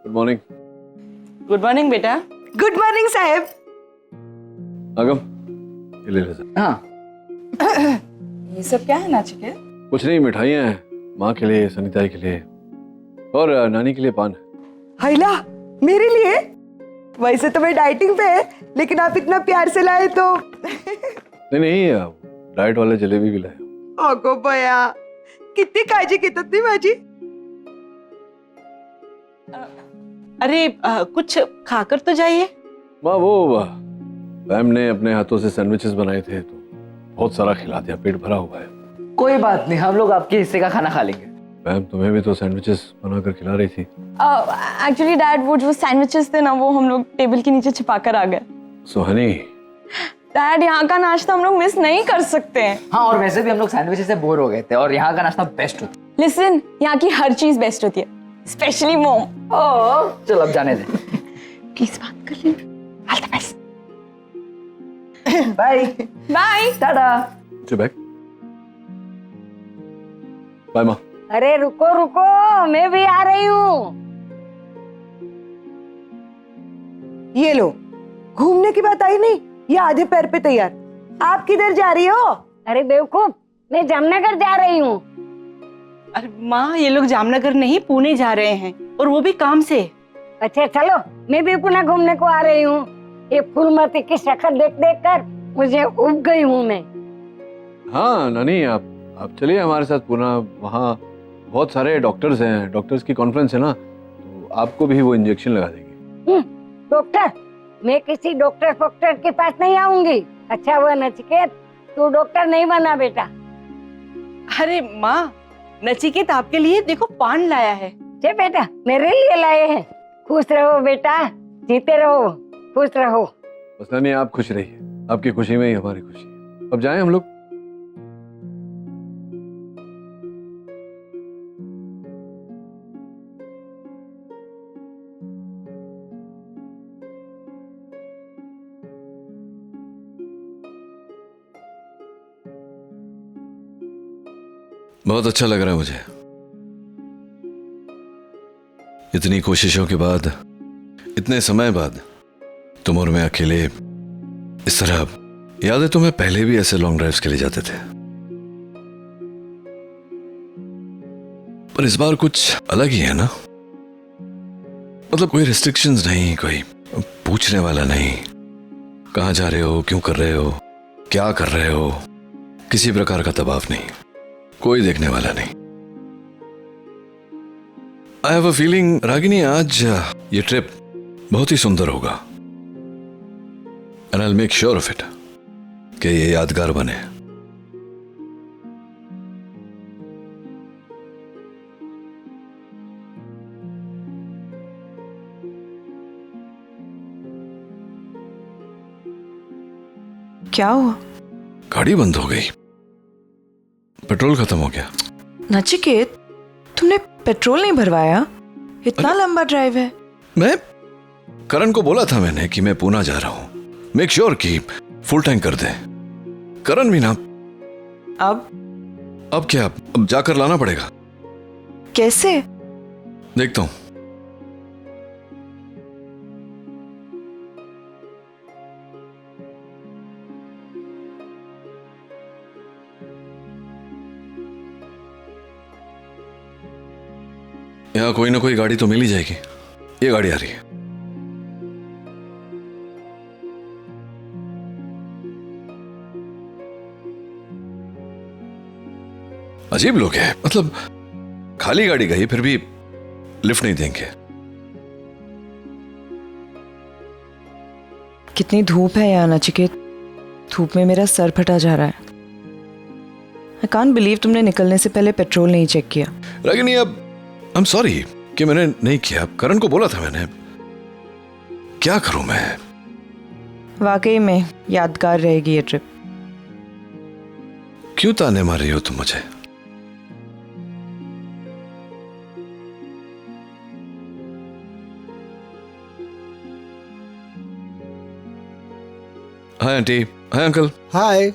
Good morning. Good morning बेटा। Good morning साहब। आगम, ये ले सर। हाँ। ये सब क्या है नाचिके? कुछ नहीं, मिठाइयाँ हैं माँ के लिए, सनिताई के लिए और नानी के लिए पान। हाइला, मेरे लिए? वैसे तो मैं डाइटिंग पे है, लेकिन आप इतना प्यार से लाए तो नहीं, डाइट वाले जलेबी भी लाए। ओगो बया, कितनी काळजी घेतात तुम्ही माझी। अरे कुछ खाकर तो जाइए। माँ वो मैम ने अपने हाथों से सैंडविचेस बनाए थे तो बहुत सारा खिला दिया, पेट भरा हुआ है। कोई बात नहीं, हम लोग आपके हिस्से का खाना खा लेंगे। मैम तुम्हें भी तो सैंडविचेस बनाकर खिला रही थी। एक्चुअली डैड, वो जो सैंडविचेस थे ना, वो हम लोग टेबल के नीचे छिपा कर आ गए। सुहानी, डैड, यहाँ का नाश्ता हम लोग मिस नहीं कर सकते हैं। हाँ, और वैसे भी हम लोग सैंडविचेस से बोर हो गए थे और यहाँ का नाश्ता बेस्ट होता है। लिसन, यहाँ की हर चीज बेस्ट होती है, स्पेशली मोम। ओह, चल अब जाने दे। प्लीज बात कर ले। All the best. Bye bye. Tata. Back. Bye माँ। अरे रुको रुको, मैं भी आ रही हूँ। ये लो, घूमने की बात आई नहीं, ये आधे पैर पे तैयार। आप किधर जा रही हो? अरे बेवकूफ, मैं जामनगर जा रही हूँ। अरे माँ, ये लोग जामनगर नहीं, पुणे जा रहे हैं, और वो भी काम से। अच्छा चलो, मैं भी पुणे घूमने को आ रही हूँ। ये फूलमती की शक्ल देख देख कर मुझे उब गई हूँ मैं। हाँ नानी, आप चलिए हमारे साथ पुणे। वहाँ बहुत सारे डॉक्टर्स हैं, डॉक्टर्स की कॉन्फ्रेंस है ना, तो आपको भी वो इंजेक्शन लगा देंगे। डॉक्टर? मैं किसी डॉक्टर फोक्टर के पास नहीं आऊंगी। अच्छा हुआ नचिकेत, तू डॉक्टर नहीं बना बेटा। अरे माँ, नचिकेत आपके लिए देखो पान लाया है। जे बेटा, मेरे लिए लाए हैं। खुश रहो बेटा, जीते रहो, खुश रहो। बस नानी आप खुश रहिए, आपकी खुशी में ही हमारी खुशी है। अब जाएं हम लोग। बहुत अच्छा लग रहा है मुझे। इतनी कोशिशों के बाद, इतने समय बाद तुम और मैं अकेले इस तरह। याद है तुम्हें, पहले भी ऐसे लॉन्ग ड्राइव्स के लिए जाते थे, पर इस बार कुछ अलग ही है ना। मतलब कोई रिस्ट्रिक्शंस नहीं, कोई पूछने वाला नहीं, कहां जा रहे हो, क्यों कर रहे हो, क्या कर रहे हो, किसी प्रकार का दबाव नहीं, कोई देखने वाला नहीं। I have a feeling Ragini, आज ये ट्रिप बहुत ही सुंदर होगा। And I will make sure of it कि ये यादगार बने। क्या हुआ? गाड़ी बंद हो गई, पेट्रोल खत्म हो गया। नचिकेत, तुमने पेट्रोल नहीं भरवाया? इतना लंबा ड्राइव है। मैं करण को बोला था मैंने कि मैं पुणे जा रहा हूं, मेक श्योर कि फुल टैंक कर दे। करण भी ना। अब क्या, अब जाकर लाना पड़ेगा। कैसे? देखता हूं। यहाँ कोई ना कोई गाड़ी तो मिल ही जाएगी। ये गाड़ी आ रही है। अजीब लोग हैं, मतलब खाली गाड़ी गई फिर भी लिफ्ट नहीं देंगे। कितनी धूप है यहाँ नचिकेत, धूप में मेरा सर फटा जा रहा है। आई कांट बिलीव तुमने निकलने से पहले पेट्रोल नहीं चेक किया। रागिनी, अब आई एम सॉरी कि मैंने नहीं किया। करण को बोला था मैंने, क्या करूं मैं। वाकई में यादगार रहेगी ये ट्रिप। क्यों ताने मार रही हो तुम मुझे? Hi aunty, hi uncle. हाय,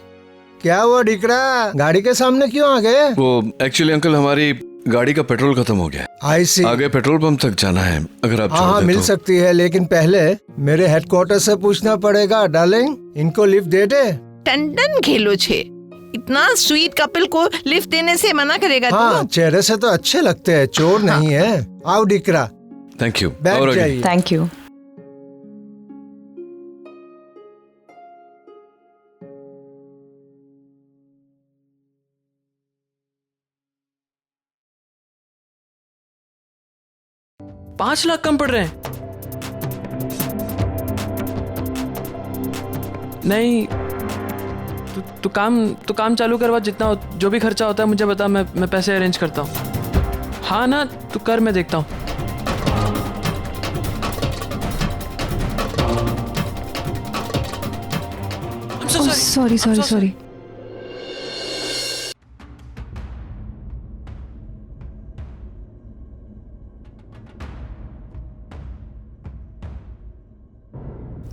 क्या हुआ डिकरा, गाड़ी के सामने क्यों आ गए? वो एक्चुअली अंकल, हमारी गाड़ी का पेट्रोल खत्म हो गया है। आई सी। आगे पेट्रोल पंप तक जाना है, अगर आप हाँ छोड़ हाँ दे मिल तो। सकती है, लेकिन पहले मेरे हेडक्वार्टर से पूछना पड़ेगा। डार्लिंग, इनको लिफ्ट दे दे। टंडन खेलो छे, इतना स्वीट कपल को लिफ्ट देने से मना करेगा हाँ, तू? चेहरे से तो अच्छे लगते हैं, चोर नहीं है। आओ डिकरा, थैंक यू। बैठ और आगे। जाइए। Thank you. $5 लाख कम पड़ रहे हैं। नहीं, तू काम चालू करवा, जितना जो भी खर्चा होता है मुझे बता, मैं पैसे अरेंज करता हूँ। हाँ ना, तू कर, मैं देखता हूँ। सॉरी।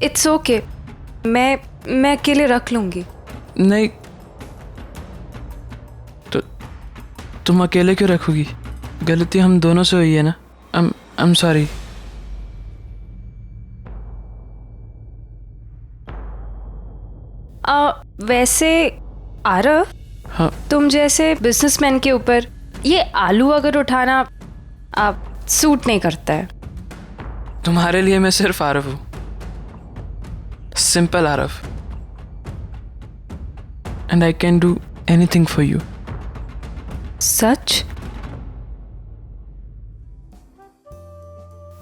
इट्स ओके, मैं अकेले रख लूंगी। नहीं, तो तुम अकेले क्यों रखोगी? गलती हम दोनों से हुई है ना। I am sorry. वैसे आरव, हाँ, तुम जैसे बिजनेसमैन के ऊपर ये आलू अगर उठाना आप सूट नहीं करता है। तुम्हारे लिए मैं सिर्फ आरव हूँ, simple Aarav, and I can do anything for you. सच?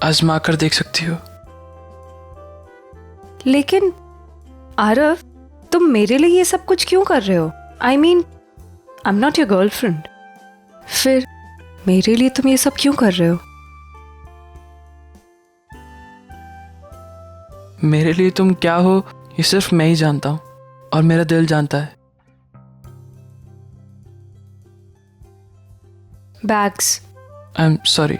आजमा कर देख सकती हो। लेकिन आरव, तुम मेरे लिए ये सब कुछ क्यों कर रहे हो? I mean, I am not your girlfriend. फिर मेरे लिए तुम ये सब क्यों कर रहे हो? मेरे लिए तुम क्या हो ये सिर्फ मैं ही जानता हूँ, और मेरा दिल जानता है। Bags. I am sorry.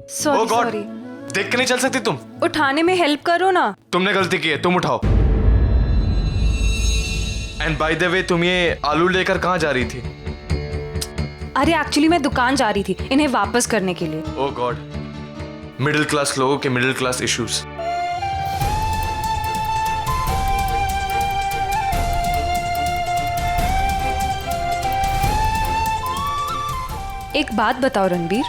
Sorry sorry. देख के नहीं चल सकती तुम? उठाने में हेल्प करो ना। तुमने गलती की है, तुम उठाओ। एंड बाय द वे, तुम ये आलू लेकर कहाँ जा रही थी? अरे एक्चुअली मैं दुकान जा रही थी इन्हें वापस करने के लिए। ओह गॉड, मिडिल क्लास लोगों के मिडिल क्लास इश्यूज। एक बात बताओ रणबीर,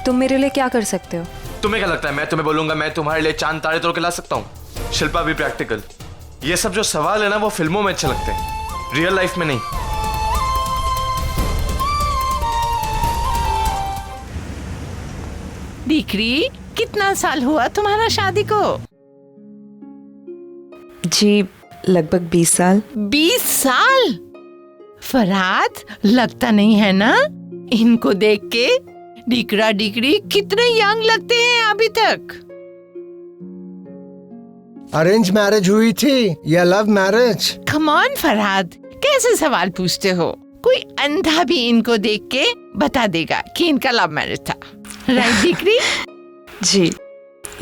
तुम मेरे लिए क्या कर सकते हो? तुम्हें क्या लगता है मैं तुम्हें बोलूंगा मैं तुम्हारे लिए चांद तारे तोड़ के ला सकता हूँ? शिल्पा भी प्रैक्टिकल। ये सब जो सवाल है ना, वो फिल्मों में अच्छे लगते हैं, रियल लाइफ में नहीं। दीकरी, कितना साल हुआ तुम्हारा शादी को? जी लगभग 20 साल। 20 साल? फरहाद, लगता नहीं है ना इनको देख के? डिकरा डिकरी कितने यंग लगते हैं अभी तक। अरेंज मैरिज हुई थी या love marriage? Come on Farhad, कैसे सवाल पूछते हो? कोई अंधा भी इनको देख के बता देगा कि इनका लव मैरिज था। Right decree? जी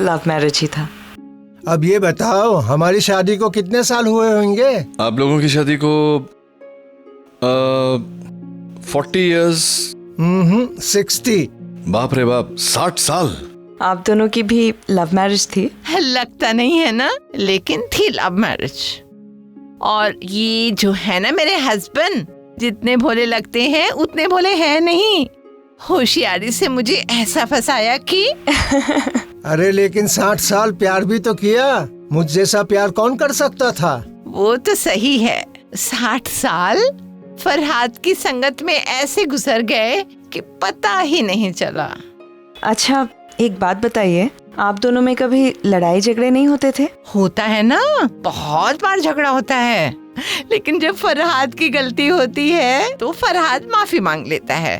लव मैरिज ही था। अब ये बताओ, हमारी शादी को कितने साल हुए होंगे? आप लोगों की शादी को 40 इयर्स। 60। बाप रे बाप, 60 साल। आप दोनों की भी लव मैरिज थी? लगता नहीं है ना, लेकिन थी लव मैरिज। और ये जो है ना मेरे हस्बैंड, जितने भोले लगते हैं उतने भोले हैं नहीं। होशियारी से मुझे ऐसा फंसाया कि अरे लेकिन 60 साल प्यार भी तो किया। मुझ जैसा प्यार कौन कर सकता था? वो तो सही है, 60 साल फरहाद की संगत में ऐसे गुजर गए कि पता ही नहीं चला। अच्छा एक बात बताइए, आप दोनों में कभी लड़ाई झगड़े नहीं होते थे? होता है ना, बहुत बार झगड़ा होता है, लेकिन जब फरहाद की गलती होती है तो फरहाद माफी मांग लेता है,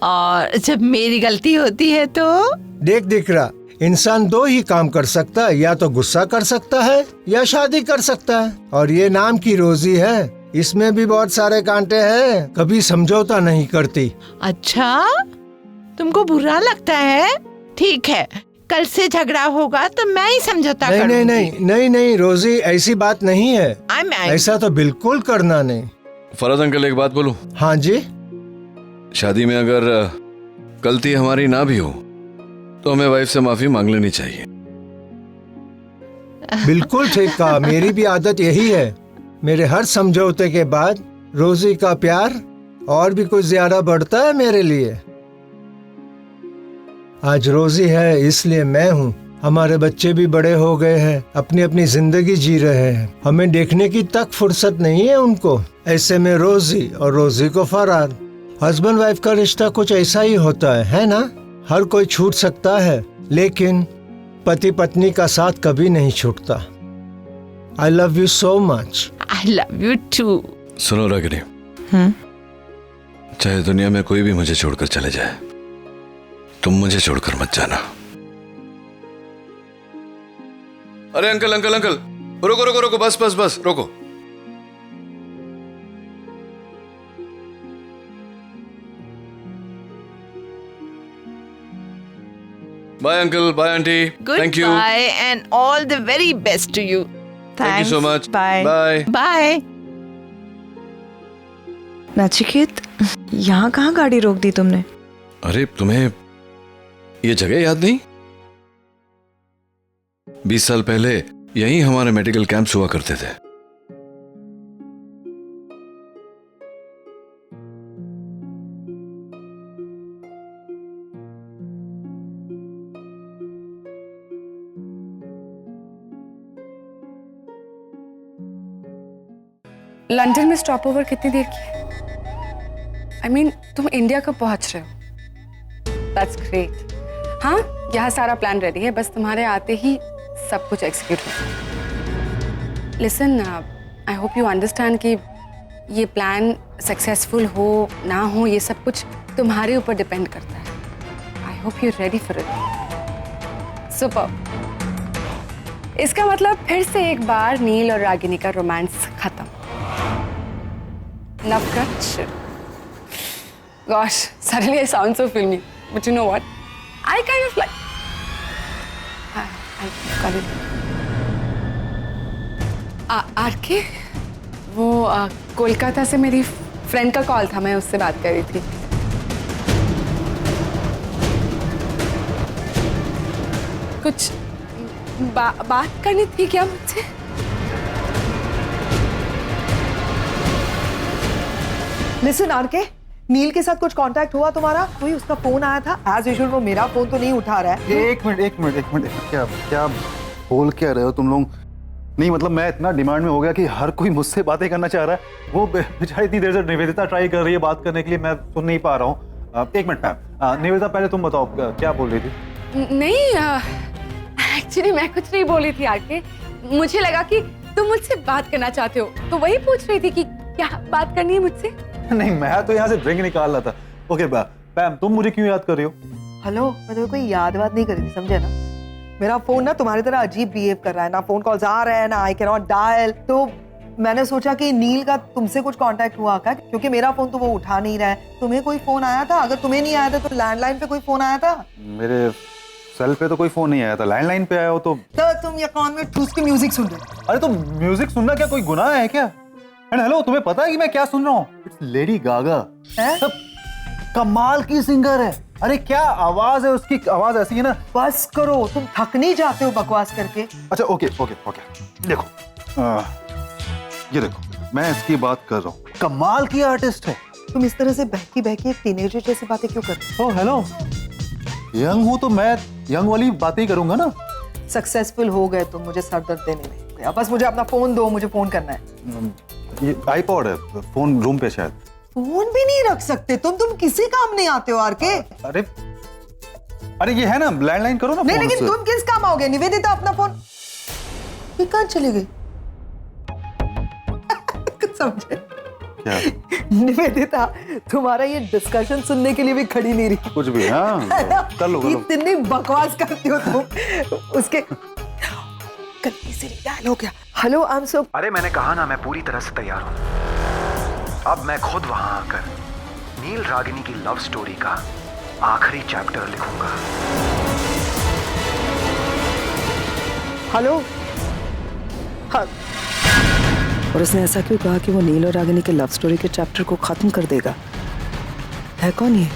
और जब मेरी गलती होती है तो देख दिकरा, इंसान 2 ही काम कर सकता है, या तो गुस्सा कर सकता है या शादी कर सकता है। और ये नाम की रोजी है, इसमें भी बहुत सारे कांटे हैं, कभी समझौता नहीं करती। अच्छा, तुमको बुरा लगता है? ठीक है, कल से झगड़ा होगा तो मैं ही समझौता नहीं करूंगी। नहीं नहीं नहीं नहीं रोजी, ऐसी बात नहीं है। ऐसा तो बिल्कुल करना नहीं। फरहद अंकल एक बात बोलूं? हाँ जी। शादी में अगर गलती हमारी ना भी हो तो हमें वाइफ से माफी मांग लेनी चाहिए। बिल्कुल ठीक कहा, मेरी भी आदत यही है। मेरे हर समझौते के बाद रोजी का प्यार और भी कुछ ज्यादा बढ़ता है मेरे लिए। आज रोजी है इसलिए मैं हूँ। हमारे बच्चे भी बड़े हो गए हैं, अपनी अपनी जिंदगी जी रहे हैं, हमें देखने की तक फुर्सत नहीं है उनको। ऐसे में रोजी और रोजी को फरहाद। हस्बैंड वाइफ का रिश्ता कुछ ऐसा ही होता है ना? हर कोई छूट सकता है, लेकिन पति पत्नी का साथ कभी नहीं छूटता। I love you so much. I love you too. सुनो रागिनी, चाहे दुनिया में कोई भी मुझे छोड़कर चले जाए, तुम मुझे छोड़कर मत जाना। अरे अंकल अंकल अंकल, रुको रुको रुको, बस बस बस रुको। Bye uncle, bye aunty, thank you. Goodbye and all the very best to you. Thank you so much. Bye bye Bye. Nachiket, यहाँ कहाँ गाड़ी रोक दी तुमने? अरे तुम्हें ये जगह याद नहीं? 20 साल पहले यहीं हमारे मेडिकल कैंप्स हुआ करते थे। लंदन में स्टॉप ओवर कितनी देर की है? I mean, तुम इंडिया कब पहुंच रहे हो? That's great. हाँ, यहाँ सारा प्लान रेडी है, बस तुम्हारे आते ही सब कुछ एग्जीक्यूट हो। Listen, I hope you understand कि ये प्लान सक्सेसफुल हो ना हो, ये सब कुछ तुम्हारे ऊपर डिपेंड करता है। I hope you're ready for it. Super. इसका मतलब फिर से एक बार नील और रागिनी का रोमांस खत्म। Love crutch. Gosh, suddenly I sound so filmy. But you know what? I kind of like. I got it. RK, वो कोलकाता से मेरी फ्रेंड का कॉल था, मैं उससे बात कर रही थी। कुछ बात करनी थी क्या मुझसे? लिसन आरके, नील के साथ कुछ कांटेक्ट हुआ तुम्हारा? कोई उसका फोन आया था? एज यूजुअल वो मेरा फोन तो नहीं उठा रहा है। एक मिनट, क्या क्या बोल क्या रहे हो तुम लोग? नहीं मतलब मैं इतना डिमांड में हो गया कि हर कोई मुझसे बातें करना चाह रहा है। वो बेचारी इतनी देर से निवेदिता ट्राई कर रही है बात करने के लिए, मैं सुन नहीं पा रहा हूँ। एक मिनट मैम, निवेदिता पहले तुम बताओ क्या बोल रही थी? नहीं, एक्चुअली मैं कुछ नहीं बोली थी आरके। मुझे लगा कि तुम मुझसे बात करना चाहते हो, तो वही पूछ रही थी कि क्या बात करनी है मुझसे। नहीं, मैं तो यहाँ से ड्रिंक निकाल रहा था। ओके पैम, तुम मुझे क्यों याद कर रही हो? हेलो, मैं तुम्हें कोई याद बात नहीं कर रही थी, समझे ना? मेरा फोन ना तुम्हारी तरह अजीब बिहेव कर रहा है, ना फोन कॉल्स आ रहे हैं, ना आई कैन नॉट डायल। तो मैंने सोचा कि नील का तुमसे कुछ कांटेक्ट हुआ क्या, क्योंकि मेरा फोन तो वो उठा नहीं रहा है। तुम्हें कोई फोन आया था? अगर तुम्हें नहीं आया था तो लैंडलाइन पे कोई फोन आया था? मेरे सेल पे तो कोई फोन नहीं आया था, लैंडलाइन पे आया हो तो तुम ये कान में ठूस के म्यूजिक सुन रहे हो। अरे तो म्यूजिक सुनना क्या कोई गुनाह है क्या? एंड हेलो, तुम्हें पता है कि मैं क्या सुन रहा हूँ? It's Lady Gaga. कमाल की सिंगर है। अरे क्या आवाज है उसकी, आवाज ऐसी है ना। बस करो, तुम थक नहीं जाते हो बकवास करके? अच्छा ओके, देखो ये देखो, मैं इसकी बात कर रहा हूँ, कमाल की आर्टिस्ट है। तुम इस तरह से बहकी बहकी एक टीनेजर जैसी बातें क्यों कर रहे हो? हेलो, यंग हूँ तो मैं यंग वाली बातें ही करूंगा ना। सक्सेसफुल हो गए तुम मुझे सर दर्द देने में। बस मुझे अपना फोन दो, मुझे फोन करना है। ये आईपॉड है, फोन रूम पे शायद। फोन भी नहीं रख सकते तुम किसी काम नहीं आते हो आरके। अरे ये है ना, लैंडलाइन करो ना। नहीं, लेकिन तुम किस काम आओगे? निवेदिता अपना फोन ये कहाँ चली गई? समझे क्या? निवेदिता तुम्हारा ये डिस्कशन सुनने के लिए भी खड़ी नहीं रही। कुछ भी, हाँ कर लो। इतनी बकवास करती हो तुम। उसके गलती से डायल हो गया। Hello, I am so. अरे मैंने कहा ना, मैं पूरी तरह से तैयार हूँ। अब मैं खुद वहां आकर नील रागिनी की लव स्टोरी का आखिरी चैप्टर लिखूंगा। हेलो। हाँ। और उसने ऐसा क्यों कहा कि वो नील और रागिनी के लव स्टोरी के चैप्टर को खत्म कर देगा? है कौन ये?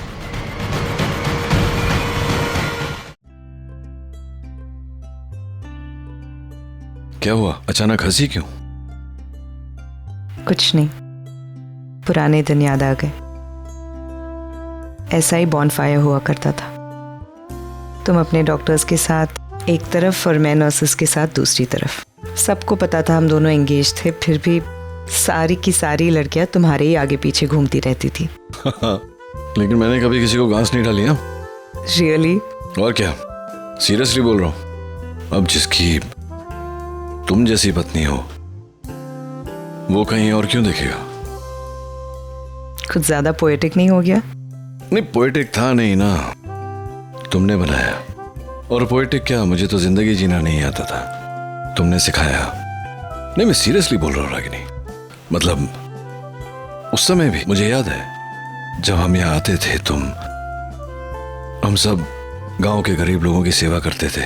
क्या हुआ, अचानक हंसी क्यों? कुछ नहीं, पुराने दिन याद आ गए। ऐसा ही बॉनफायर हुआ करता था। तुम अपने डॉक्टर्स के साथ एक तरफ और मैं नर्सेस के साथ दूसरी तरफ। सबको पता था हम दोनों एंगेज थे, फिर भी सारी की सारी लड़कियां तुम्हारे ही आगे पीछे घूमती रहती थी। लेकिन मैंने कभी किसी को घास नहीं डाली। हाँ रियली? और क्या, सीरियसली बोल रहा हूँ। अब जिसकी तुम जैसी पत्नी हो वो कहीं और क्यों देखेगा? कुछ ज्यादा पोएटिक नहीं हो गया? नहीं, पोएटिक था नहीं ना, तुमने बनाया। और पोएटिक क्या, मुझे तो जिंदगी जीना नहीं आता था, तुमने सिखाया। नहीं, मैं सीरियसली बोल रहा हूँ रागिनी। मतलब उस समय भी मुझे याद है जब हम यहाँ आते थे, हम सब गांव के गरीब लोगों की सेवा करते थे।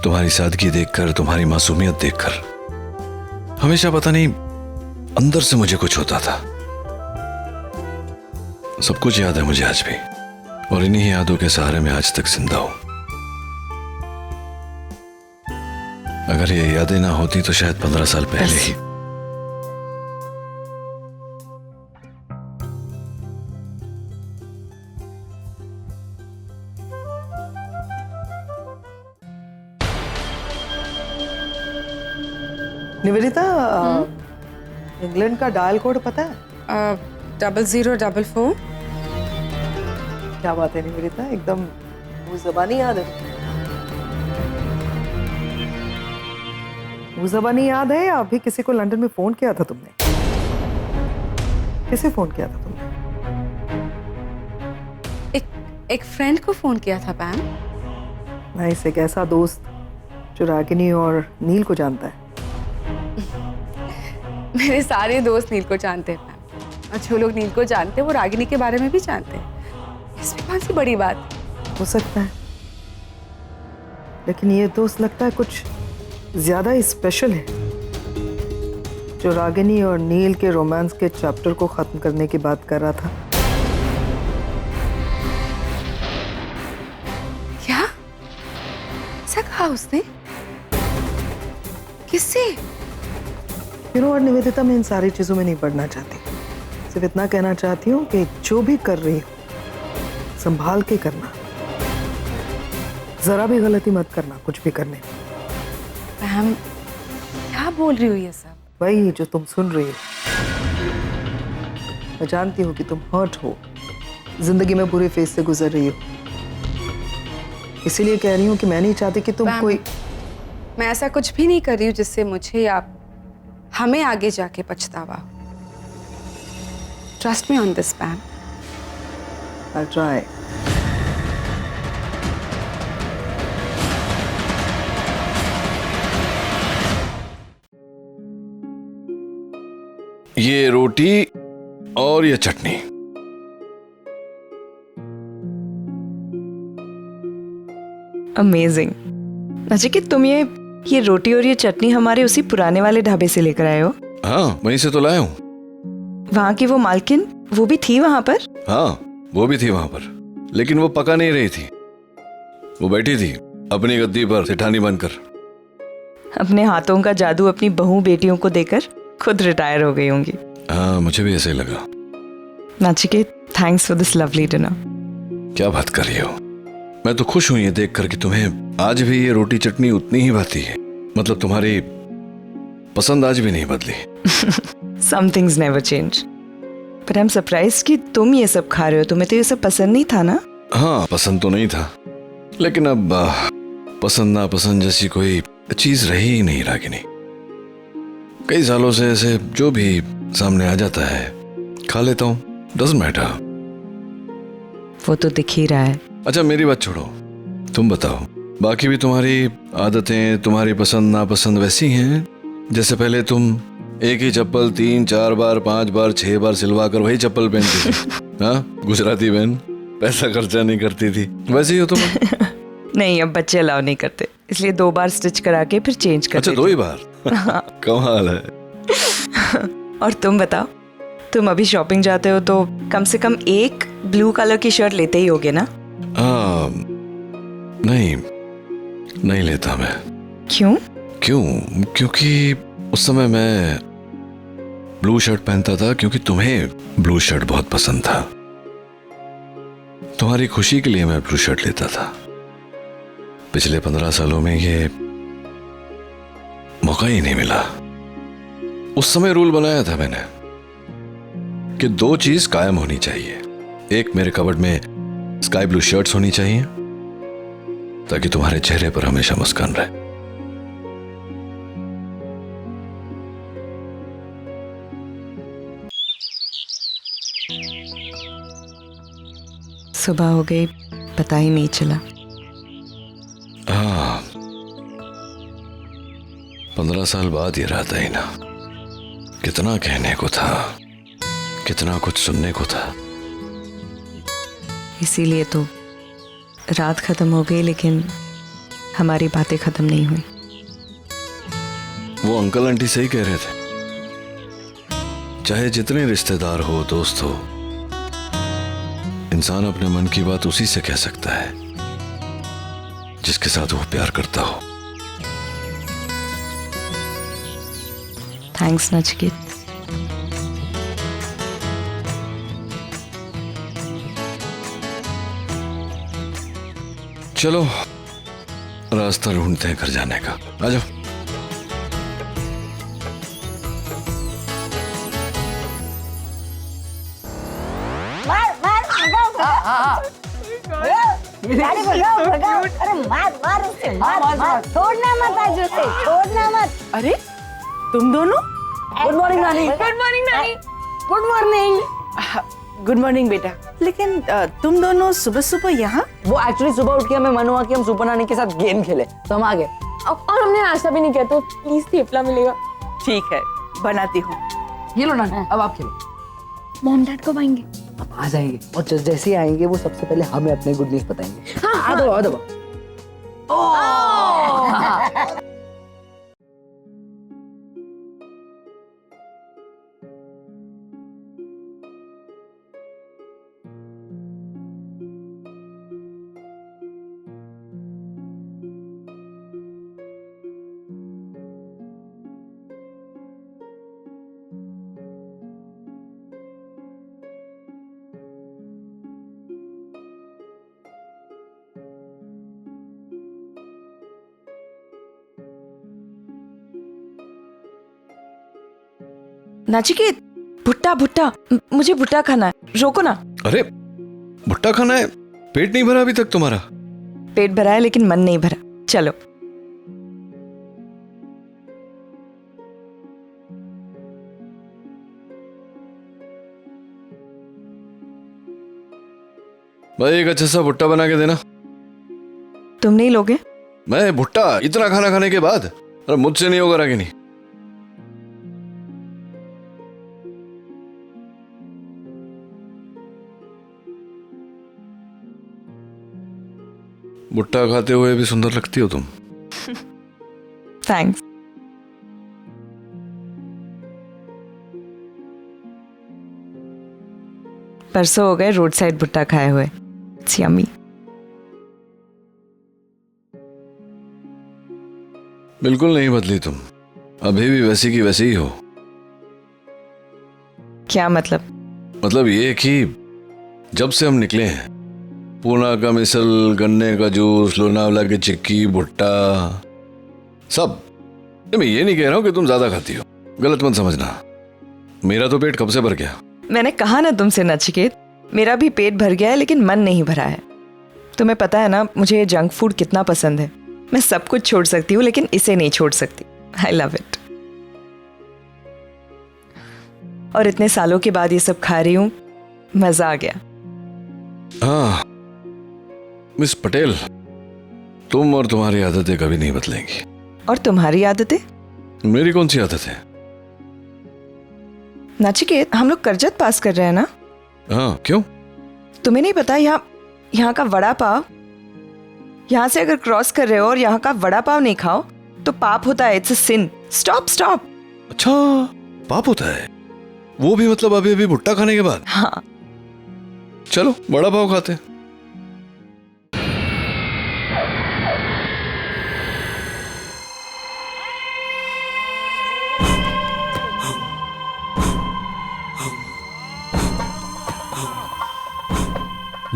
तुम्हारी सादगी देखकर, तुम्हारी मासूमियत देखकर हमेशा पता नहीं अंदर से मुझे कुछ होता था। सब कुछ याद है मुझे आज भी, और इन्हीं यादों के सहारे मैं आज तक जिंदा हूं। अगर ये यादें ना होती तो शायद 15 साल पहले ही। निवेदिता, इंग्लैंड का डायल कोड पता है? 0044। क्या बात है निवेदिता, एकदम वो ज़बानी याद है। वो ज़बानी याद है या अभी किसी को लंदन में फोन किया था तुमने? किसे फोन किया था तुमने? एक फ्रेंड को फोन किया था पैम। नाइस, एक ऐसा दोस्त जो रागिनी और नील को जानता है। मेरे सारे दोस्त नील को जानते हैं पैम, और जो लोग नील को जानते हैं वो रागिनी के बारे में भी जानते हैं। इसमें कौन सी बड़ी बात? हो सकता है, लेकिन ये दोस्त लगता है कुछ ज्यादा ही स्पेशल है, जो रागिनी और नील के रोमांस के चैप्टर को खत्म करने की बात कर रहा था। क्या ऐसा कहा उसने? किससे? और निवेदिता, मैं इन सारी चीजों में नहीं पढ़ना चाहती, सिर्फ इतना कहना चाहती हूँ कि जो भी कर रही हो संभाल के करना, जरा भी गलती मत करना कुछ भी करने में। मैम क्या बोल रही हो ये सब? वही जो तुम सुन रही हो। मैं जानती हूँ कि तुम हर्ट हो, जिंदगी में बुरे फेज से गुजर रही हो, इसीलिए कह रही हूँ कि मैं नहीं चाहती कि तुम कोई। मैं ऐसा कुछ भी नहीं कर रही हूँ जिससे मुझे या हमें आगे जाके पछतावा। Trust me on this पैम। I'll try. ये रोटी और ये चटनी। अमेजिंग। नचिकेत, तुम ये रोटी और ये चटनी हमारे उसी पुराने वाले ढाबे से लेकर आए हो? हाँ, वहीं से तो लाया हूँ। वहाँ की वो मालकिन, वो भी थी वहाँ पर? हाँ, वो भी थी वहाँ पर, लेकिन वो पका नहीं रही थी। वो बैठी थी अपनी गद्दी पर सेठानी बनकर। अपने हाथों का जादू अपनी बहू बेटियों को देकर खुद रिटायर हो गई होंगी। हाँ, मुझे भी ऐसे ही लगा। Nachiket, thanks for this lovely dinner. क्या बात कर रही हो? मैं तो खुश हूं ये देखकर कि तुम्हें आज भी ये रोटी चटनी उतनी ही भाती है। मतलब तुम्हारी पसंद आज भी नहीं बदली। Some things never change. But I'm surprised कि तुम ये सब खा रहे हो। तुम्हें तो ये सब पसंद नहीं था ना? हाँ, पसंद तो नहीं था, लेकिन अब पसंद ना पसंद जैसी कोई चीज रही ही नहीं रागिनी। कई सालों से ऐसे जो भी सामने आ जाता है खा लेता हूँ, डजंट मैटर। वो तो दिख ही रहा है। अच्छा, मेरी बात छोड़ो, तुम बताओ, बाकी भी तुम्हारी आदतें, तुम्हारी पसंद नापसंद वैसी हैं जैसे पहले तुम एक ही चप्पल 3, 4 बार, 5 बार, 6 बार सिलवा कर वही चप्पल पहनती थी। हाँ, गुजराती बहन, पैसा खर्चा नहीं करती थी। वैसे ही हो तुम। नहीं, अब बच्चे अलाउ नहीं करते, इसलिए 2 बार स्टिच करा के फिर चेंज कर। अच्छा, 2 ही बार? कमाल है। और तुम बताओ, तुम अभी शॉपिंग जाते हो तो कम से कम एक ब्लू कलर की शर्ट लेते ही होगे ना? नहीं लेता मैं। क्यों? क्योंकि उस समय मैं ब्लू शर्ट पहनता था क्योंकि तुम्हें ब्लू शर्ट बहुत पसंद था। तुम्हारी खुशी के लिए मैं ब्लू शर्ट लेता था। पिछले 15 सालों में ये मौका ही नहीं मिला। उस समय रूल बनाया था मैंने कि 2 चीज कायम होनी चाहिए। एक, मेरे कबर्ड में स्काई ब्लू शर्ट्स होनी चाहिए ताकि तुम्हारे चेहरे पर हमेशा मुस्कान रहे। सुबह हो गई, पता ही नहीं चला। हाँ, 15 साल बाद ये रात आई ना। कितना कहने को था, कितना कुछ सुनने को था। इसीलिए तो रात खत्म हो गई लेकिन हमारी बातें खत्म नहीं हुई। वो अंकल आंटी सही कह रहे थे, चाहे जितने रिश्तेदार हो, दोस्त हो, इंसान अपने मन की बात उसी से कह सकता है जिसके साथ वो प्यार करता हो। थैंक्स नचिकेत। चलो, रास्ता ढूंढते हैं घर जाने का। आ जाओ। गाड़ी भगाओ भगाओ। अरे मार उसे, मार। छोड़ना मत आज उसे, छोड़ना मत। अरे तुम दोनों? गुड मॉर्निंग नानी। गुड मॉर्निंग नानी। Good morning. गुड मॉर्निंग बेटा। लेकिन तुम दोनों सुबह सुबह यहाँ? वो एक्चुअली सुबह उठ के हमें मन हुआ कि हम सुपर नानी के साथ गेम खेले तो हम आ गए। और हमने नाश्ता भी नहीं किया तो प्लीज थेपला मिलेगा। ठीक है, बनाती हूँ। ये लो नानी, अब आप खेलो। मॉम डैड कब आएंगे? अब आ जाएंगे और जैसे ही आएंगे वो सबसे पहले हमें अपने गुड न्यूज बताएंगे। हाँ, आ दो। नचिकेत, भुट्टा, मुझे भुट्टा खाना है, रोको ना। अरे भुट्टा खाना है? पेट नहीं भरा अभी तक तुम्हारा? पेट भरा है लेकिन मन नहीं भरा। चलो। भाई एक अच्छा सा भुट्टा बना के देना। तुम नहीं लोगे? मैं भुट्टा इतना खाना खाने के बाद? अरे मुझसे नहीं होगा रागिनी। भुट्टा खाते हुए भी सुंदर लगती हो तुम। थैंक्स। परसों हो गए रोड साइड भुट्टा खाए हुए। It's yummy. बिल्कुल नहीं बदली तुम, अभी भी वैसी की वैसी ही हो। क्या मतलब? मतलब ये कि जब से हम निकले हैं, पूना का मिसल, गन्ने का जूस, लोनावला की चिक्की, भुट्टा, सब। मैं ये नहीं कह रहा हूं कि तुम ज्यादा खाती हो, गलत मत समझना। मेरा तो पेट कब से भर गया। मैंने कहा ना तुमसे नचिकेत, मेरा भी पेट भर गया है लेकिन मन नहीं भरा है। तुम्हें पता है ना मुझे जंक फूड कितना पसंद है। मैं सब कुछ छोड़ सकती हूँ लेकिन इसे नहीं छोड़ सकती। I love it. और इतने सालों के बाद ये सब खा रही हूँ, मजा आ गया। हाँ मिस पटेल, तुम और तुम्हारी आदतें कभी नहीं बदलेंगी। और तुम्हारी आदतें? मेरी कौन सी आदत है? नाचिकेत, हम लोग करजत पास कर रहे हैं ना? हाँ, क्यों? तुम्हें नहीं पता यहाँ का वड़ा पाव, यहाँ से अगर क्रॉस कर रहे हो और यहाँ का वड़ा पाव नहीं खाओ तो पाप होता है। It's a sin. Stop stop. अच्छा, पाप होता है वो भी? मतलब अभी अभी भुट्टा खाने के बाद? हाँ। चलो वड़ा पाव खाते हैं।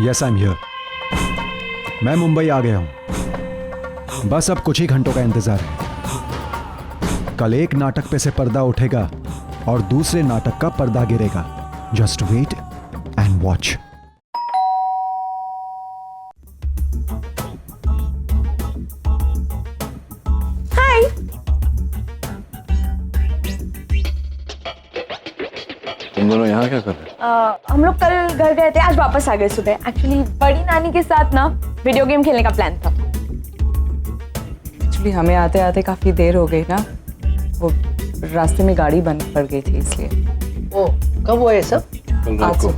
Yes I am here. मैं मुंबई आ गया हूं, बस अब कुछ ही घंटों का इंतजार है। कल एक नाटक पे से पर्दा उठेगा और दूसरे नाटक का पर्दा गिरेगा। Just wait and watch. Hi. तुम दोनों यहाँ क्या कर रहे हो? हम लोग कल घर गए थे, आज वापस आ गए सुबह। एक्चुअली बड़ी नानी के साथ ना वीडियो गेम खेलने का प्लान था। एक्चुअली हमें आते आते काफी देर हो गई ना, वो रास्ते में गाड़ी बंद पड़ गई थी इसलिए। ओ, कब हुआ ये सब? कल रात को।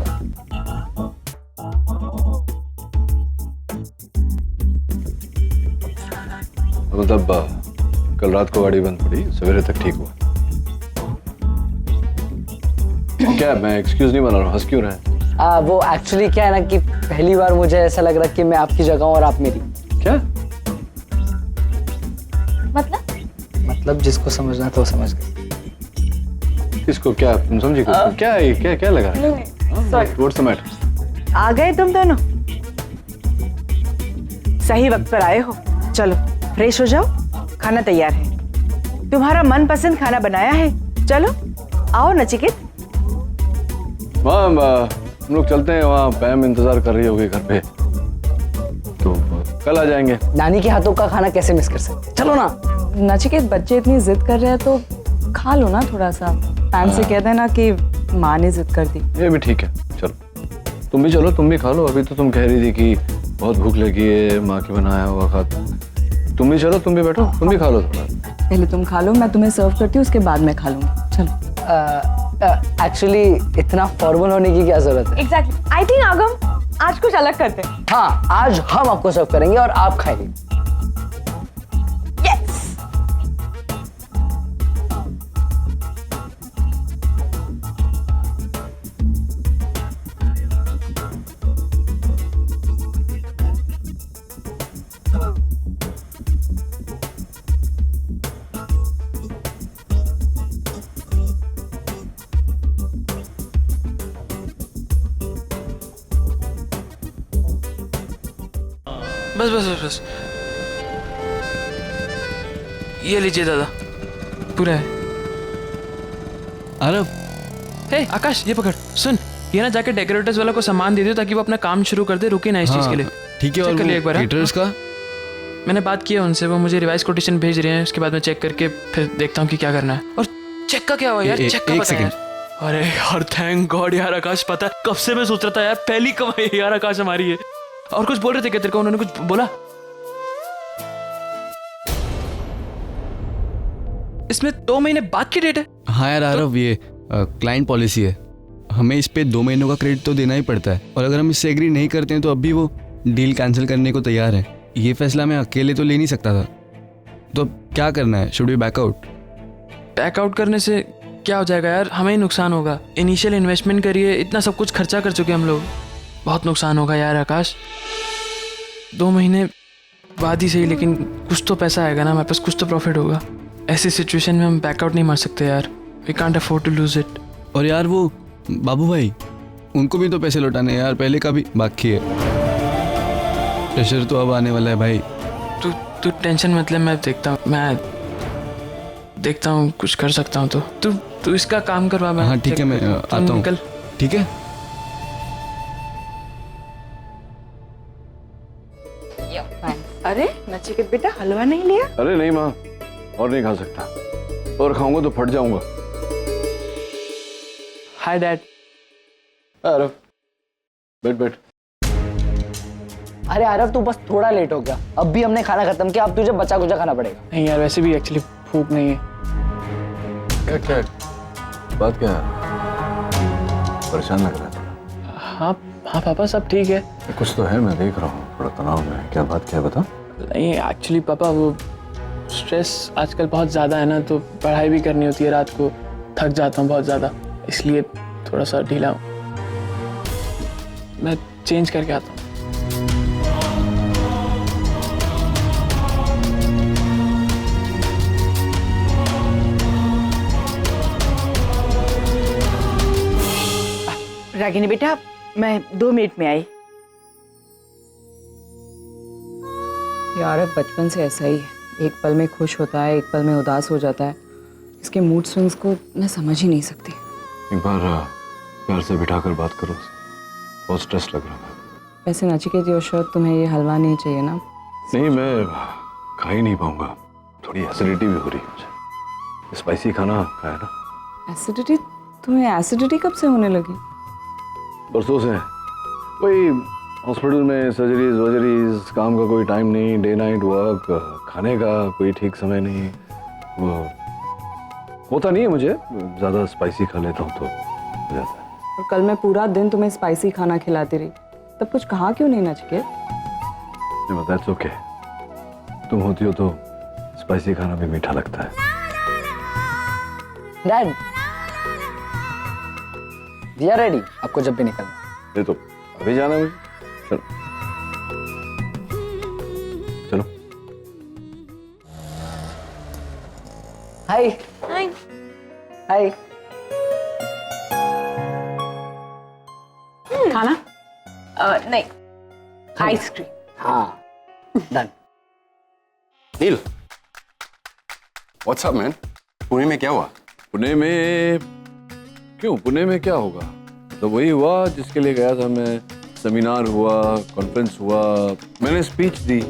मतलब कल रात को गाड़ी बंद पड़ी, सवेरे तक ठीक हुआ। क्या मैं एक्सक्यूज नहीं बना रहा हूँ, हंस क्यों रहे हैं? वो एक्चुअली क्या है ना कि पहली बार मुझे ऐसा लग रहा कि मैं आपकी जगह हूँ और आप मेरी। क्या मतलब जिसको समझना था वो समझ गए। किसको? क्या तुम समझी? क्या है? क्या लगा? What's the matter? आ गए तुम दोनों, सही वक्त पर आए हो। चलो फ्रेश हो जाओ, खाना तैयार है। तुम्हारा मनपसंद खाना बनाया है। चलो आओ नचिकेत। हम लोग चलते हैं, वहाँ पैम इंतजार कर रही होगी घर पे, तो कल आ जाएंगे। नानी के हाथों का खाना कैसे मिस कर सकते? चलो ना। नचिकेत, बच्चे इतनी जिद कर रहे हैं तो खा लो ना थोड़ा सा। पैम से कह देना कि माँ ने जिद कर दी। ये भी ठीक है, चलो तुम भी चलो, तुम भी खा लो। अभी तो तुम कह रही थी कि बहुत भूख लगी है, माँ की बनाया हुआ खा। तुम भी चलो, तुम भी बैठो, तुम भी खा लो थोड़ा। पहले तुम खा लो, मैं तुम्हें सर्व करती हूँ, उसके बाद मैं खा लूंगी। चलो। एक्चुअली इतना फॉर्मल होने की क्या जरूरत है? एग्जैक्टली। आई थिंक आगम आज कुछ अलग करते हैं। हाँ, आज हम आपको सर्व करेंगे और आप खाएंगे। बस बस बस बस, ये लीजिए दादा, पूरा है। आरव, हे आकाश, ये पकड़। सुन, ये ना जाके डेकोरेटर्स वाला को सामान दे दो ताकि वो अपना काम शुरू कर दे, रुके ना इस चीज के लिए। ठीक है। चेक कर लिया एक बार। केटरर्स का मैंने बात की है उनसे, वो मुझे रिवाइज कोटेशन भेज रहे हैं, उसके बाद मैं चेक करके फिर देखता हूँ कि क्या करना है। और चेक का क्या हुआ यार? चेक का एक बता सेकंड। यार। अरे यार थैंक गॉड यार आकाश, पता है कब से मैं सोच रहा था यार, पहली कमाई यार आकाश हमारी है। और कुछ बोल रहे थे क्या तेरे को? उन्होंने कुछ बोला? इसमें 2 महीने बाद की डेट है। हाँ यार आरव, ये क्लाइंट पॉलिसी है, हमें इस पे 2 महीनों का क्रेडिट तो देना ही पड़ता है, और अगर हम इससे एग्री नहीं करते हैं तो अब भी वो डील कैंसिल करने को तैयार है। ये फैसला मैं अकेले तो ले नहीं सकता था, तो अब क्या करना है? Should we backout? बैकआउट करने से क्या हो जाएगा यार, हमें ही नुकसान होगा। इनिशियल इन्वेस्टमेंट करिए, इतना सब कुछ खर्चा कर चुके हम लोग, बहुत नुकसान होगा यार आकाश। 2 महीने बाद ही सही, लेकिन कुछ तो पैसा आएगा ना हमारे पास, कुछ तो प्रॉफिट होगा। ऐसी सिचुएशन में हम बैकआउट नहीं मार सकते यार, we can't afford to lose it. और यार वो बाबू भाई, उनको भी तो पैसे लौटाने यार, पहले का भी बाकी है। प्रेशर तो अब आने वाला है भाई। तू टेंशन मत ले, मैं देखता हूँ कुछ कर सकता हूँ। तो तू इसका काम करवा। मैं हाँ ठीक है, मैं आता हूँ। ठीक है। अरे नचिकेत बेटा, हलवा नहीं लिया? अरे नहीं माँ, और नहीं खा सकता, और खाऊंगा तो फट जाऊंगा। Hi dad. आरव, बैठ। अरे आरव, तू बस थोड़ा लेट हो गया, अब भी हमने खाना खत्म किया, अब तुझे बचा कुचा खाना पड़ेगा। नहीं यार, वैसे भी एक्चुअली भूख नहीं है। क्या बात क्या है? परेशान लग रहा था। हाँ हाँ पापा, सब ठीक है। कुछ तो है, मैं देख रहा हूँ थोड़ा तनाव में। क्या बात, क्या बता। नहीं एक्चुअली पापा, वो स्ट्रेस आजकल बहुत ज़्यादा है ना, तो पढ़ाई भी करनी होती है, रात को थक जाता हूँ बहुत ज़्यादा, इसलिए थोड़ा सा ढीला हूँ। मैं चेंज करके आता हूँ। रागिनी बेटा, मैं 2 मिनट में आई। यार बचपन से ऐसा ही है, एक पल में खुश होता है, एक पल में उदास हो जाता है। इसके मूड स्विंग्स को मैं समझ ही नहीं सकती। एक बार प्यार से बिठाकर बात करो, बहुत स्ट्रेस लग रहा है। वैसे नचिकेत योशोद, तुम्हें ये हलवा नहीं चाहिए ना? नहीं, मैं खा ही नहीं पाऊंगा, थोड़ी एसिडिटी भी हो रही है मुझे। स्पाइसी खाना खाया ना। एसिडिटी? तुम्हें एसिडिटी कब से होने लगी? परसों से। कोई हॉस्पिटल में सर्जरीज वर्जरीज, काम का कोई टाइम नहीं, डे नाइट वर्क, खाने का कोई ठीक समय नहीं, वो होता नहीं है मुझे। ज़्यादा स्पाइसी खा लेता हूँ तो हो जाता है। और कल मैं पूरा दिन तुम्हें स्पाइसी खाना खिलाती रही, तब कुछ कहा क्यों नहीं नचिकेत? दैट्स ओके, तुम होती हो तो स्पाइसी खाना भी मीठा लगता है। डैड, वी आर रेडी, आपको जब भी निकलना। ये तो अभी जाना है मुझे। चलो चलो। हाय हाय हाय। खाना? नहीं, आइसक्रीम। हाँ, डन। नील, व्हाट्स अप मैन? पुणे में क्या हुआ? पुणे में क्यों? पुणे में क्या होगा? तो वही हुआ जिसके लिए गया था मैं। सेमिनार हुआ, कॉन्फ्रेंस हुआ, मैंने स्पीच दी,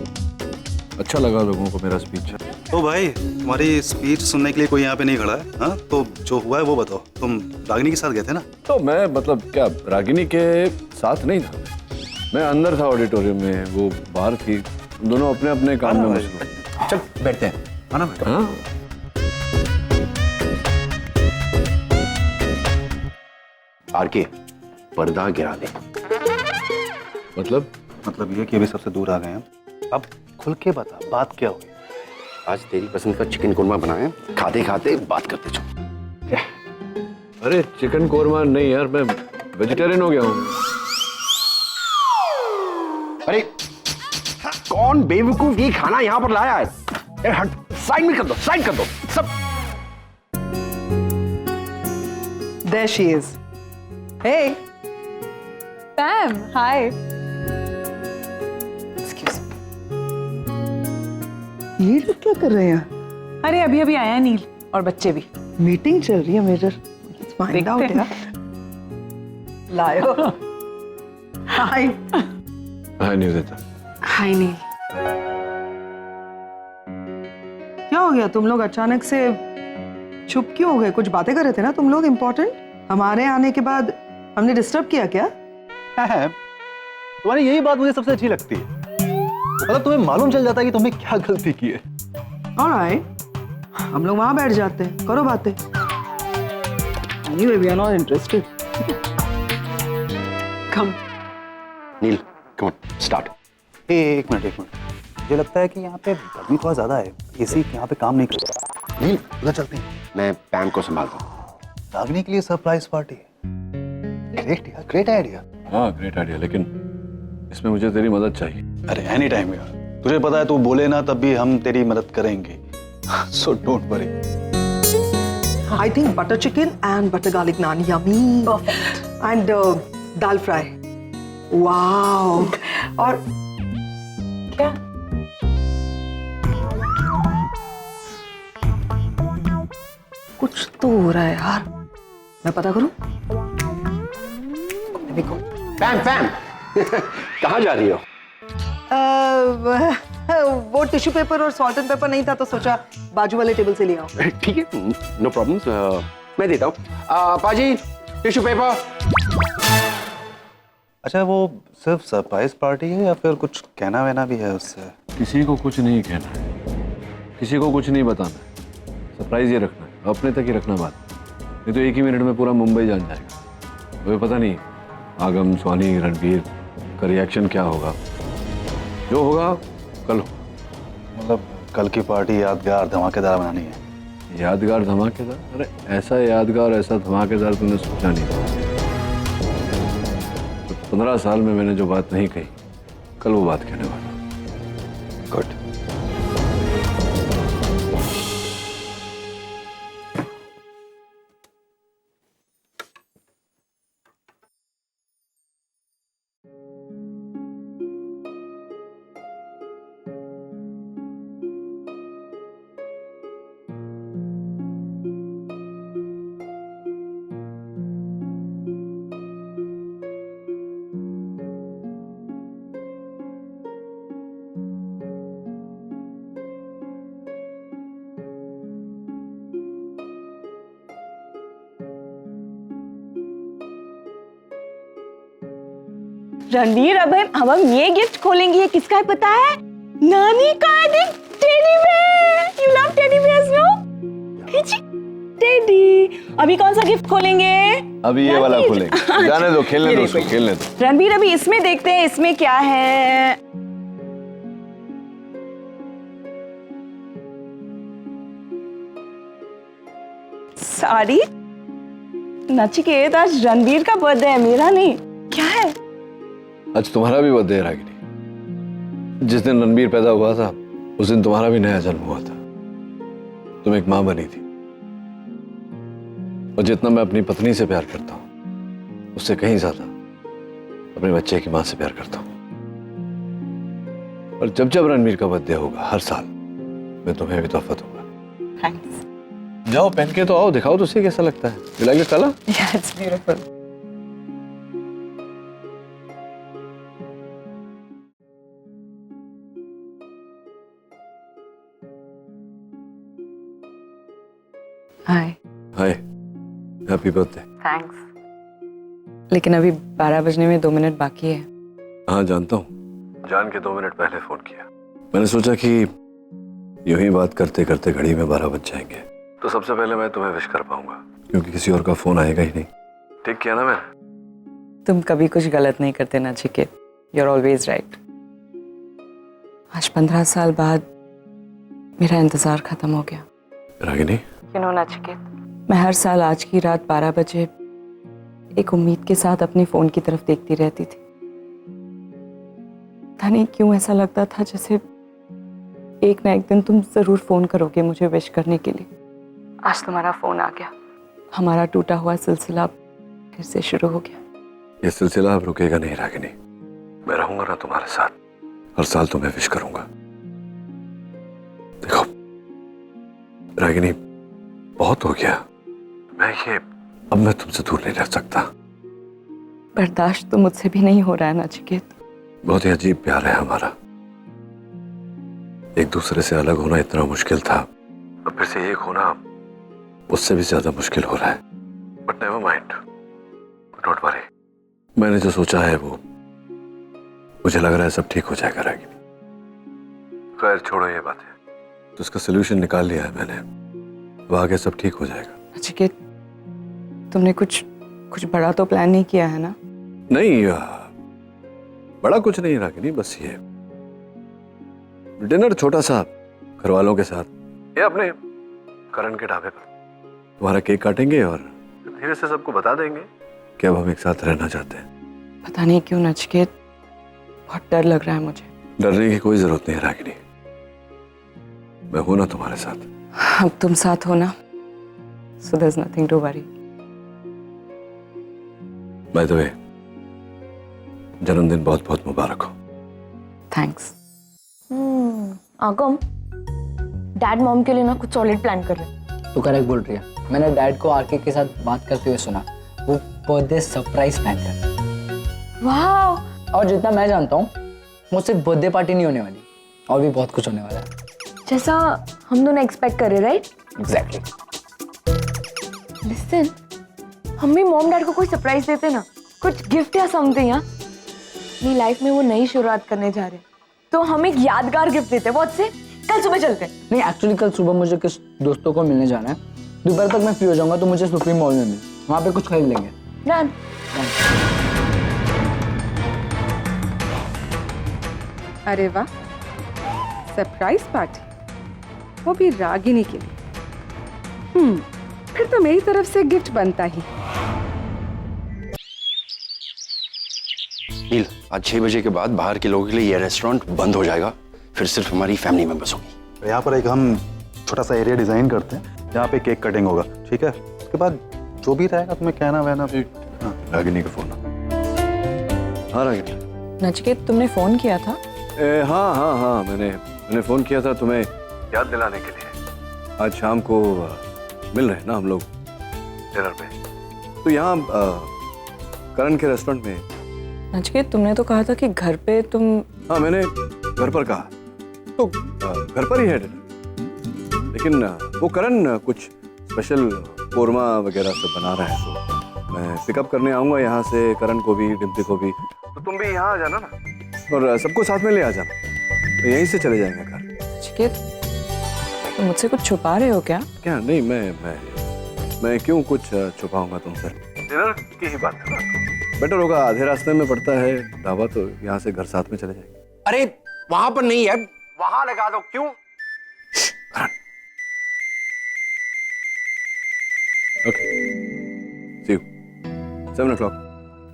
अच्छा लगा लोगों को मेरा स्पीच। तो भाई, तुम्हारी स्पीच सुनने के लिए कोई यहाँ पे नहीं खड़ा है? हाँ, तो जो हुआ है वो बताओ। तुम रागिनी के साथ गए थे ना? तो मैं मतलब क्या रागिनी के साथ नहीं था, मैं अंदर था ऑडिटोरियम में, वो बाहर थी। दोनों अपने अपने काम में मशगूल। चल बैठते हैं। आना बेटा। हाँ? आरके, पर्दा गिरा दे। मतलब ये कि अभी सबसे दूर आ गए हैं। अब खुल के बता, बात क्या हुई? आज तेरी पसंद का चिकन कोरमा बनाया, खाते खाते बात करते चलो। अरे चिकन कोरमा नहीं यार, मैं वेजिटेरियन हो गया हूँ। अरे कौन बेवकूफ ये खाना यहाँ पर लाया है? हट, साइड में कर दो, साइड कर दो सब। There she is. Hey. Pam, hi. Excuse me. ये लोग क्या कर रहे हैं? अरे अभी अभी आया नील और बच्चे भी। मीटिंग चल रही है मेजर। फाइंड आउट यार। लायो। हाय। हाय निवेदिता। हाय नील। क्या हो गया? तुम लोग अचानक से चुप क्यों हो गए? कुछ बातें कर रहे थे ना तुम लोग इम्पोर्टेंट? हमारे आने के बाद हमने डिस्टर्ब किया क्या? तुम्हारी यही बात मुझे सबसे अच्छी लगती है, मतलब तुम्हें मालूम चल जाता है कि तुमने क्या गलती की है। ऑलराइट, हम लोग वहां बैठ जाते हैं, करो बातें। Anyway, we are not interested. Come. Neel, come on, start. एक मिनट। मुझे लगता है कि यहाँ पे गर्मी थोड़ा ज्यादा है, एसी यहाँ पे काम नहीं करता। नील, उधर चलते हैं। मैं पैम को संभालता हूँ। रागिनी के लिए सरप्राइज पार्टी। Great idea. हाँ ग्रेट आइडिया, लेकिन इसमें मुझे तेरी मदद चाहिए। अरे एनी टाइम यार, तुझे पता है तू बोले ना तब भी हम तेरी मदद करेंगे। So don't worry. I think butter chicken and butter garlic naan, yummy. Perfect. And dal fry. Wow. और क्या? कुछ तो हो रहा है यार, मैं पता करूं? देखो। पैम कहाँ जा रही हो? वो टिश्यू पेपर और सॉल्ट एंड पेपर नहीं था तो सोचा बाजू वाले टेबल से ले आओ। ठीक है, नो प्रॉब्लम्स, मैं देता हूँ। पाजी, टिश्यू पेपर। अच्छा, वो सिर्फ सरप्राइज पार्टी है या फिर कुछ कहना वहना भी है उससे? किसी को कुछ नहीं कहना है, किसी को कुछ नहीं बताना है, सरप्राइज ये रखना है, अपने तक ही रखना बात, नहीं तो एक ही मिनट में पूरा मुंबई जान जाएगा। हमें पता नहीं आगम, सोनी, रणबीर का रिएक्शन क्या होगा। जो होगा कल हो। मतलब कल की पार्टी यादगार धमाकेदार बनानी है। यादगार धमाकेदार? अरे ऐसा यादगार, ऐसा धमाकेदार तुमने सोचा नहीं था। 15 साल में मैंने जो बात नहीं कही, कल वो बात कहने वाला। गुड। रणवीर, अब हम ये गिफ्ट खोलेंगे, ये किसका है पता है? नानी का है। देख, teddy bear. You love teddy bears no? Teddy. अभी कौन सा गिफ्ट खोलेंगे? अभी ये वाला खोलेंगे। जाने दो, खेलने दो उसको, खेलने दो। रणवीर, अभी इसमें देखते हैं इसमें क्या है। साड़ी। नचिकेत, आज रणवीर का बर्थडे है, मेरा नहीं। क्या है? आज तुम्हारा भी बर्थडे है रागिनी। जिस दिन रणबीर पैदा हुआ था उस दिन तुम्हारा भी नया जन्म हुआ था। तुम एक मां बनी थी। और जितना मैं अपनी पत्नी से प्यार करता हूं उससे कहीं ज्यादा अपने बच्चे की मां से प्यार करता हूं। और जब जब रणबीर का बर्थडे होगा हर साल मैं तुम्हें भी तोहफा दूंगा। थैंक्स। जाओ पहन के तो आओ, दिखाओ तो सही कैसा लगता है। You like the color? Yeah, it's beautiful. Hi. Hi, happy birthday. Thanks. लेकिन अभी 12 बजने में 2 मिनट बाकी है। हाँ जानता हूँ, जान के 2 मिनट पहले फोन किया। मैंने सोचा कि यूं ही बात करते करते घड़ी में 12 बज जाएंगे तो सबसे पहले मैं तुम्हें विश कर पाऊंगा, क्योंकि किसी और का फोन आएगा ही नहीं। ठीक किया ना मैंने? तुम कभी कुछ गलत नहीं करते Nachiket. You are always right. आज 15 साल बाद मेरा इंतजार खत्म हो गया। रागिनी, You know, नचिकेत, मैं हर साल आज की रात 12 बजे एक उम्मीद के साथ अपने फोन की तरफ देखती रहती थी। पता नहीं क्यों ऐसा लगता था जैसे एक ना एक दिन तुम जरूर फोन करोगे मुझे विश करने के लिए। आज तुम्हारा फोन आ गया। हमारा टूटा हुआ सिलसिला फिर से शुरू हो गया। ये सिलसिला अब रुकेगा नहीं रागिनी। मैं रहूंगा ना तुम्हारे साथ, हर साल तुम्हें विश करूंगा। देखो रागिनी, बहुत हो गया। अब मैं तुमसे दूर नहीं रह सकता। बर्दाश्त तो मुझसे भी नहीं हो रहा है नचिकेत। बहुत ही अजीब प्यार है हमारा। एक दूसरे से अलग होना इतना मुश्किल था, अब फिर से एक होना उससे भी ज्यादा मुश्किल हो रहा है। But never mind, don't worry. मैंने जो सोचा है वो मुझे लग रहा है सब ठीक हो जाएगा रागिनी। खैर छोड़ो ये बातें, तो इसका सोल्यूशन निकाल लिया है मैंने। अब आगे सब ठीक हो जाएगा। नचिकेत, तुमने कुछ बड़ा तो प्लान नहीं किया है ना? नहीं, बड़ा कुछ नहीं रागिनी, बस ये डिनर छोटा सा घर वालों के साथ, ये अपने करण के ढाबे पर। तुम्हारा केक काटेंगे और धीरे से सबको बता देंगे कि अब हम एक साथ रहना चाहते हैं। पता नहीं क्यों नचिकेत, बहुत डर लग रहा है मुझे। डरने की कोई जरूरत नहीं रागिनी, मैं हूं ना तुम्हारे साथ। अब तुम साथ हो ना, so there's nothing to worry. By the way, जन्मदिन बहुत बहुत मुबारक हो। थैंक्स। आगम, डैड मॉम के लिए ना कुछ सॉलिड प्लान कर रहे। तू करेक्ट बोल रही है। मैंने डैड को आरके के साथ बात करते हुए सुना, वो बर्थडे सरप्राइज प्लान कर। वाह! और जितना मैं जानता हूँ वो सिर्फ बर्थडे पार्टी नहीं होने वाली, और भी बहुत कुछ होने वाला है। जैसा हम दोनों एक्सपेक्ट कर रहे, राइट? एग्जैक्टली। लिसन, हम भी मॉम डैड को कोई सरप्राइज देते ना, कुछ गिफ्ट या समथिंग। यार अपनी लाइफ में वो नई शुरुआत करने जा रहे, तो हम एक यादगार गिफ्ट देते हैं। बहुत से कल सुबह चलते हैं। नहीं, एक्चुअली कल सुबह मुझे किस दोस्तों को मिलने जाना है। दोपहर तक मैं फ्री हो जाऊंगा तो मुझे सुप्रीम मॉल में मिल, वहाँ पे कुछ खरीद लेंगे। डन। अरे वाह, सरप्राइज पार्टी, वो भी रागिनी के लिए। फिर तो मेरी तरफ से गिफ्ट बनता ही। नील, आज 6 बजे के बाद बाहर के लोगों के लिए ये रेस्टोरेंट बंद हो जाएगा, फिर सिर्फ हमारी फैमिली मेंबर्स होगी। यहाँ पर एक हम छोटा सा एरिया डिजाइन करते हैं जहाँ पे केक कटिंग होगा, ठीक है? उसके बाद जो भी रहेगा तुम्हें कहना वहना। रागिनी का फोन। हाँ रागिनी। नचिकेत, तुमने फोन किया था? हाँ, मैंने फोन किया था तुम्हें याद दिलाने के लिए। आज शाम को मिल रहे हैं ना हम लोग डिनर पे, तो यहाँ करण के रेस्टोरेंट में। नचिकेत, तुमने तो कहा था कि घर पे तुम। हाँ, मैंने घर पर कहा, तो घर पर ही है डिनर, लेकिन वो करण कुछ स्पेशल कोरमा वगैरह सब बना रहा है, तो मैं पिकअप करने आऊँगा यहाँ से करण को भी, डिम्पी को भी। तो तुम भी यहाँ आ जाना ना, और सबको साथ में ले आ जाना, तो यहीं से चले जाएंगे घर। नचिकेत, तुम मुझसे कुछ छुपा रहे हो क्या? क्या? नहीं, मैं क्यों कुछ छुपाऊंगा तुमसे? डिनर की ही बात कर रहा हूँ। बेटर होगा, आधे रास्ते में पड़ता है ढाबा, तो यहाँ से घर साथ में चले जाएंगे। अरे वहां पर नहीं है, वहां लगा दो। क्यों? Okay, see you 7 o'clock.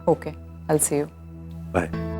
Okay, I'll see you. Bye.